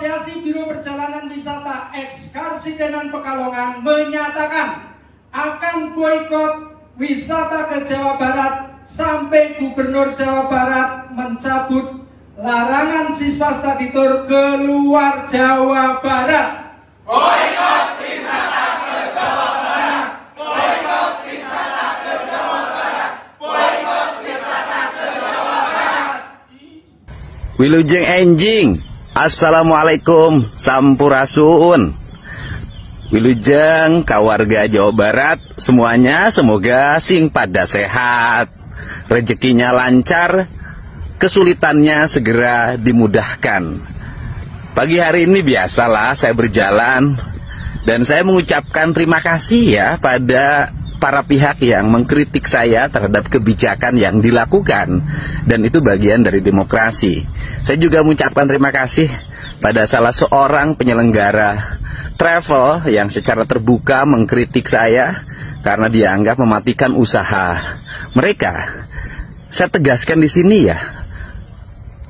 Asosiasi Biro Perjalanan Wisata Ekskarsidenan Pekalongan menyatakan akan boikot wisata ke Jawa Barat sampai Gubernur Jawa Barat mencabut larangan siswa studi tour keluar Jawa Barat. Boikot wisata ke Jawa Barat. Boikot wisata ke Jawa Barat. Boikot wisata ke Jawa Barat. Wilujeng enjing. Assalamualaikum sampurasun. Wilujeng kawarga Jawa Barat semuanya, semoga sing pada sehat, rezekinya lancar, kesulitannya segera dimudahkan. Pagi hari ini biasalah saya berjalan dan saya mengucapkan terima kasih ya pada para pihak yang mengkritik saya terhadap kebijakan yang dilakukan, dan itu bagian dari demokrasi. Saya juga mengucapkan terima kasih pada salah seorang penyelenggara travel yang secara terbuka mengkritik saya karena dianggap mematikan usaha mereka. Saya tegaskan di sini ya,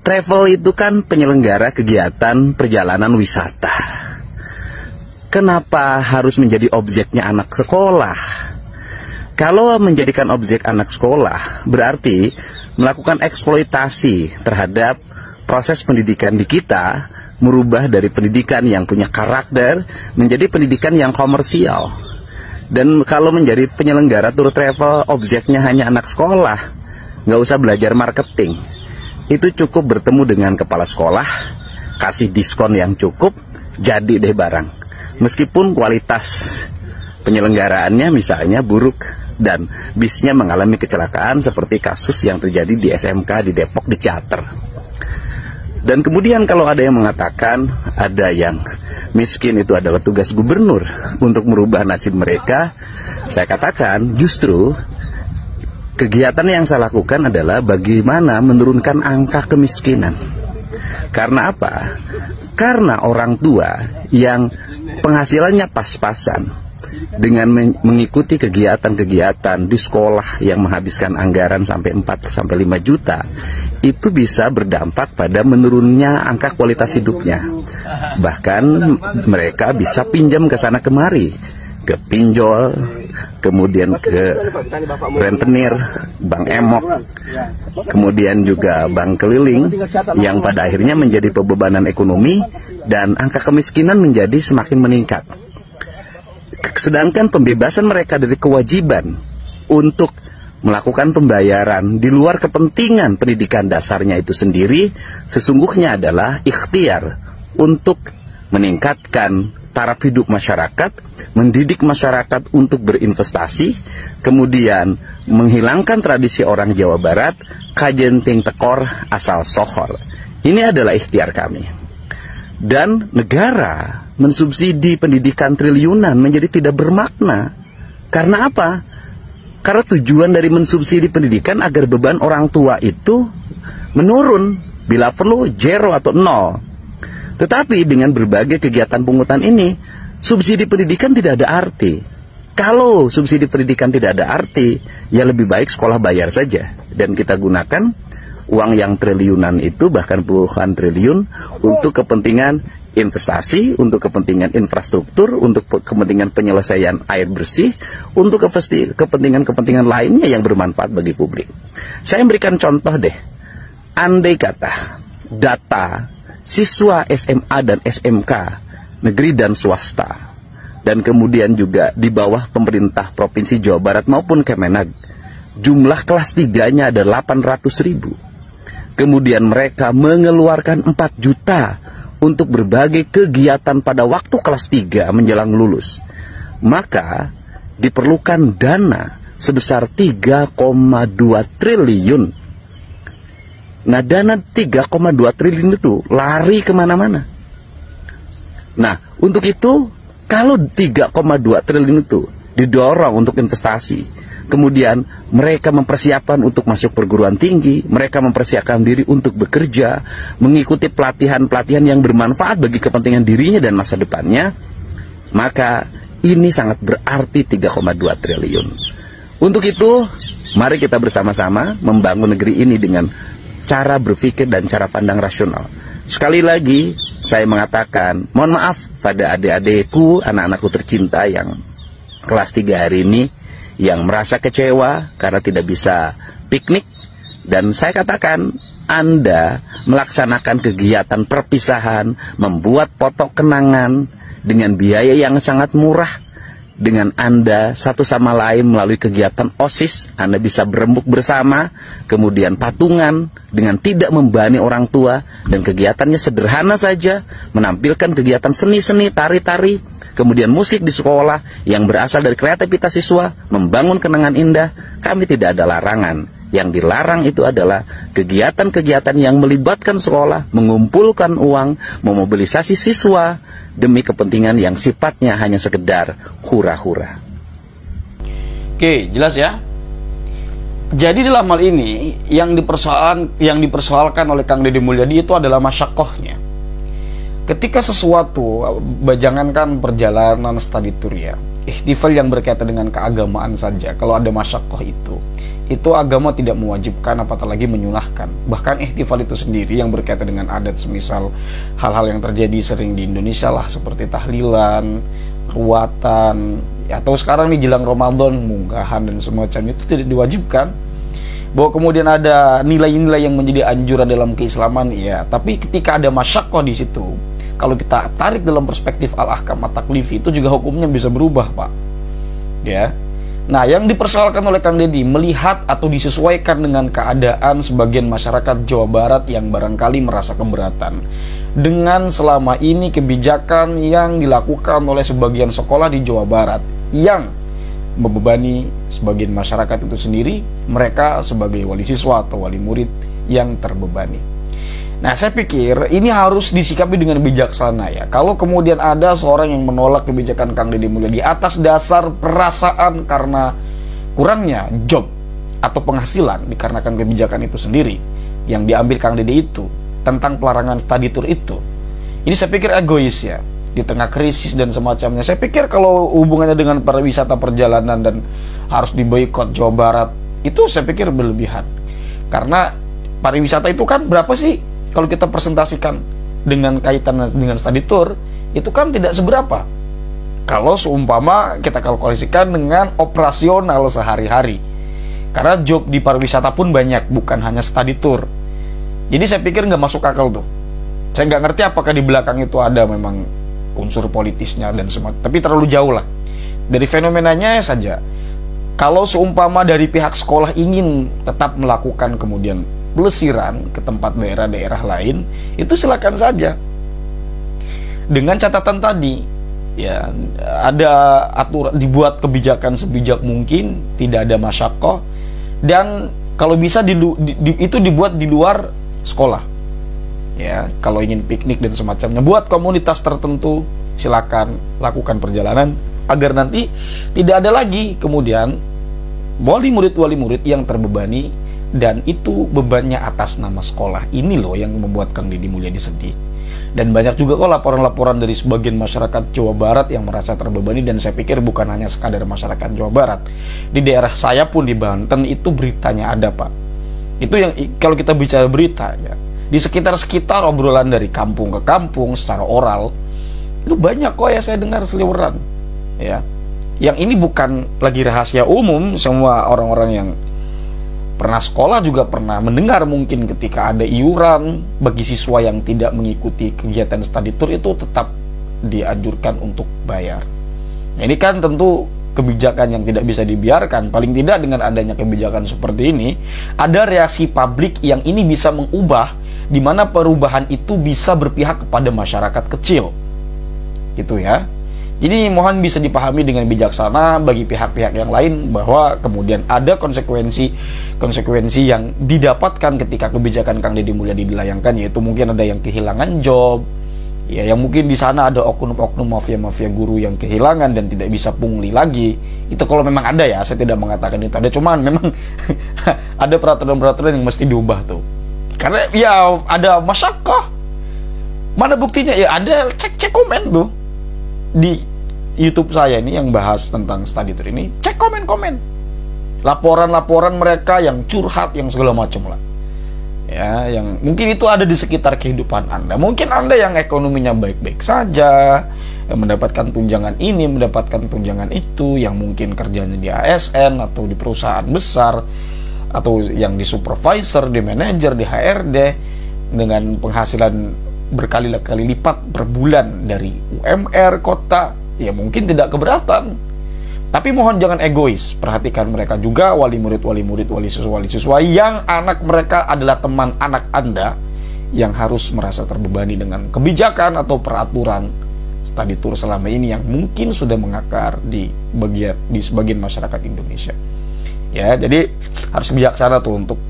travel itu kan penyelenggara kegiatan perjalanan wisata. Kenapa harus menjadi objeknya anak sekolah? Kalau menjadikan objek anak sekolah, berarti melakukan eksploitasi terhadap proses pendidikan di kita, merubah dari pendidikan yang punya karakter menjadi pendidikan yang komersial. Dan kalau menjadi penyelenggara tour travel, objeknya hanya anak sekolah, nggak usah belajar marketing. Itu cukup bertemu dengan kepala sekolah, kasih diskon yang cukup, jadi deh barang. Meskipun kualitas penyelenggaraannya misalnya buruk dan bisnya mengalami kecelakaan seperti kasus yang terjadi di SMK di Depok di Ciater. Dan kemudian kalau ada yang mengatakan ada yang miskin itu adalah tugas gubernur untuk merubah nasib mereka, saya katakan justru kegiatan yang saya lakukan adalah bagaimana menurunkan angka kemiskinan. Karena apa? Karena orang tua yang penghasilannya pas-pasan dengan mengikuti kegiatan-kegiatan di sekolah yang menghabiskan anggaran sampai 4-5 juta, itu bisa berdampak pada menurunnya angka kualitas hidupnya. Bahkan mereka bisa pinjam ke sana kemari, ke pinjol, kemudian ke rentenir, bank emok, kemudian juga bank keliling, yang pada akhirnya menjadi pembebanan ekonomi dan angka kemiskinan menjadi semakin meningkat. Sedangkan pembebasan mereka dari kewajiban untuk melakukan pembayaran di luar kepentingan pendidikan dasarnya itu sendiri sesungguhnya adalah ikhtiar untuk meningkatkan taraf hidup masyarakat, mendidik masyarakat untuk berinvestasi, kemudian menghilangkan tradisi orang Jawa Barat, kajenting tekor asal sohor. Ini adalah ikhtiar kami. Dan negara mensubsidi pendidikan triliunan menjadi tidak bermakna. Karena apa? Karena tujuan dari mensubsidi pendidikan agar beban orang tua itu menurun, bila perlu zero atau nol. Tetapi dengan berbagai kegiatan pungutan ini, subsidi pendidikan tidak ada arti. Kalau subsidi pendidikan tidak ada arti, ya lebih baik sekolah bayar saja. Dan kita gunakan uang yang triliunan itu, bahkan puluhan triliun, untuk kepentingan investasi, untuk kepentingan infrastruktur, untuk kepentingan penyelesaian air bersih, untuk kepentingan-kepentingan lainnya yang bermanfaat bagi publik. Saya memberikan contoh deh. Andai kata data siswa SMA dan SMK, negeri dan swasta, dan kemudian juga di bawah pemerintah Provinsi Jawa Barat maupun Kemenag, jumlah kelas 3-nya ada 800.000. Kemudian mereka mengeluarkan 4 juta untuk berbagai kegiatan pada waktu kelas 3 menjelang lulus. Maka diperlukan dana sebesar 3,2 triliun. Nah, dana 3,2 triliun itu lari kemana-mana. Nah, untuk itu, kalau 3,2 triliun itu didorong untuk investasi, kemudian mereka mempersiapkan untuk masuk perguruan tinggi, mereka mempersiapkan diri untuk bekerja, mengikuti pelatihan-pelatihan yang bermanfaat bagi kepentingan dirinya dan masa depannya, maka ini sangat berarti 3,2 triliun. Untuk itu, mari kita bersama-sama membangun negeri ini dengan cara berpikir dan cara pandang rasional. Sekali lagi saya mengatakan, mohon maaf pada adik-adikku, anak-anakku tercinta yang kelas 3 hari ini, yang merasa kecewa karena tidak bisa piknik. Dan saya katakan, Anda melaksanakan kegiatan perpisahan, membuat foto kenangan dengan biaya yang sangat murah. Dengan Anda satu sama lain melalui kegiatan OSIS, Anda bisa berembuk bersama, kemudian patungan dengan tidak membebani orang tua, dan kegiatannya sederhana saja, menampilkan kegiatan seni-seni, tari-tari, kemudian musik di sekolah yang berasal dari kreativitas siswa, membangun kenangan indah. Kami tidak ada larangan. Yang dilarang itu adalah kegiatan-kegiatan yang melibatkan sekolah, mengumpulkan uang, memobilisasi siswa demi kepentingan yang sifatnya hanya sekedar hura-hura. Oke, jelas ya. Jadi dalam hal ini yang dipersoalkan oleh Kang Deddy Mulyadi itu adalah masyakohnya. Ketika sesuatu, jangankan perjalanan study tour ya, ihtifal yang berkaitan dengan keagamaan saja, kalau ada masyakoh itu agama tidak mewajibkan apatah lagi menyunahkan. Bahkan ihtifal itu sendiri yang berkaitan dengan adat, semisal hal-hal yang terjadi sering di Indonesia lah, seperti tahlilan, ruatan, ya, atau sekarang nih jelang Ramadan, munggahan dan semacam itu tidak diwajibkan. Bahwa kemudian ada nilai-nilai yang menjadi anjuran dalam keislaman, ya, tapi ketika ada masyakoh di situ, kalau kita tarik dalam perspektif al-ahkam at-taklifi, itu juga hukumnya bisa berubah, Pak. Ya. Nah, yang dipersoalkan oleh Kang Deddy melihat atau disesuaikan dengan keadaan sebagian masyarakat Jawa Barat yang barangkali merasa keberatan dengan selama ini kebijakan yang dilakukan oleh sebagian sekolah di Jawa Barat yang membebani sebagian masyarakat itu sendiri, mereka sebagai wali siswa atau wali murid yang terbebani. Nah, saya pikir ini harus disikapi dengan bijaksana ya. Kalau kemudian ada seorang yang menolak kebijakan Kang Deddy Mulyadi atas dasar perasaan karena kurangnya job atau penghasilan dikarenakan kebijakan itu sendiri yang diambil Kang Deddy itu tentang pelarangan study tour itu, ini saya pikir egois ya, di tengah krisis dan semacamnya. Saya pikir kalau hubungannya dengan pariwisata perjalanan dan harus diboikot Jawa Barat, itu saya pikir berlebihan. Karena pariwisata itu kan berapa sih kalau kita presentasikan dengan kaitan dengan study tour, itu kan tidak seberapa kalau seumpama kita kalkulasikan dengan operasional sehari-hari. Karena job di pariwisata pun banyak, bukan hanya study tour. Jadi saya pikir nggak masuk akal tuh. Saya nggak ngerti apakah di belakang itu ada memang unsur politisnya dan semacamnya, tapi terlalu jauh lah dari fenomenanya saja. Kalau seumpama dari pihak sekolah ingin tetap melakukan kemudian pelesiran ke tempat daerah-daerah lain, itu silakan saja. Dengan catatan tadi, ya, ada aturan, dibuat kebijakan sebijak mungkin, tidak ada masyakoh, dan kalau bisa itu dibuat di luar sekolah. Ya, kalau ingin piknik dan semacamnya, buat komunitas tertentu, silakan lakukan perjalanan agar nanti tidak ada lagi kemudian wali murid yang terbebani, dan itu bebannya atas nama sekolah. Ini loh yang membuat Kang Deddy Mulyadi sedih. Dan banyak juga kok laporan-laporan dari sebagian masyarakat Jawa Barat yang merasa terbebani, dan saya pikir bukan hanya sekadar masyarakat Jawa Barat. Di daerah saya pun di Banten itu beritanya ada, Pak. Itu yang kalau kita bicara berita ya, di sekitar obrolan dari kampung ke kampung secara oral, itu banyak kok ya saya dengar seliweran. Ya. Yang ini bukan lagi rahasia umum, semua orang-orang yang pernah sekolah juga pernah mendengar mungkin ketika ada iuran bagi siswa yang tidak mengikuti kegiatan study tour itu tetap dianjurkan untuk bayar. Nah, ini kan tentu kebijakan yang tidak bisa dibiarkan. Paling tidak dengan adanya kebijakan seperti ini, ada reaksi publik yang ini bisa mengubah, di mana perubahan itu bisa berpihak kepada masyarakat kecil. Gitu ya. Jadi mohon bisa dipahami dengan bijaksana bagi pihak-pihak yang lain bahwa kemudian ada konsekuensi yang didapatkan ketika kebijakan Kang Deddy Mulyadi dilayangkan, yaitu mungkin ada yang kehilangan job, ya, yang mungkin di sana ada oknum-oknum mafia-mafia guru yang kehilangan dan tidak bisa pungli lagi. Itu kalau memang ada ya, saya tidak mengatakan itu ada, cuman memang ada peraturan-peraturan yang mesti diubah tuh. Karena ya ada masyakoh. Mana buktinya? Ya ada, cek komen tuh di YouTube saya ini yang bahas tentang study tour ini, cek komen-komen laporan-laporan mereka yang curhat yang segala macam lah. ya, yang mungkin itu ada di sekitar kehidupan Anda. Mungkin Anda yang ekonominya baik-baik saja, yang mendapatkan tunjangan ini, mendapatkan tunjangan itu, yang mungkin kerjanya di ASN atau di perusahaan besar, atau yang di supervisor, di manajer, di HRD, dengan penghasilan berkali-kali lipat per bulan dari UMR kota, ya mungkin tidak keberatan. Tapi mohon jangan egois, perhatikan mereka juga, wali murid, wali siswa yang anak mereka adalah teman anak Anda, yang harus merasa terbebani dengan kebijakan atau peraturan study tour selama ini yang mungkin sudah mengakar di sebagian masyarakat Indonesia. Ya, jadi harus bijaksana tuh untuk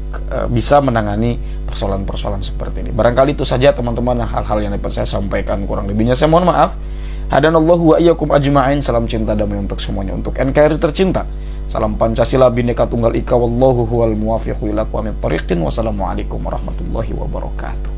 bisa menangani persoalan-persoalan seperti ini. Barangkali itu saja teman-teman hal-hal yang dapat saya sampaikan, kurang lebihnya saya mohon maaf. Hadanallahu wa iyyakum ajma'in. Salam cinta damai untuk semuanya, untuk NKRI tercinta. Salam Pancasila Bhinneka Tunggal Ika, wallahu huwal muwaffiq ila aqwamit thoriqin. Wassalamualaikum warahmatullahi wabarakatuh.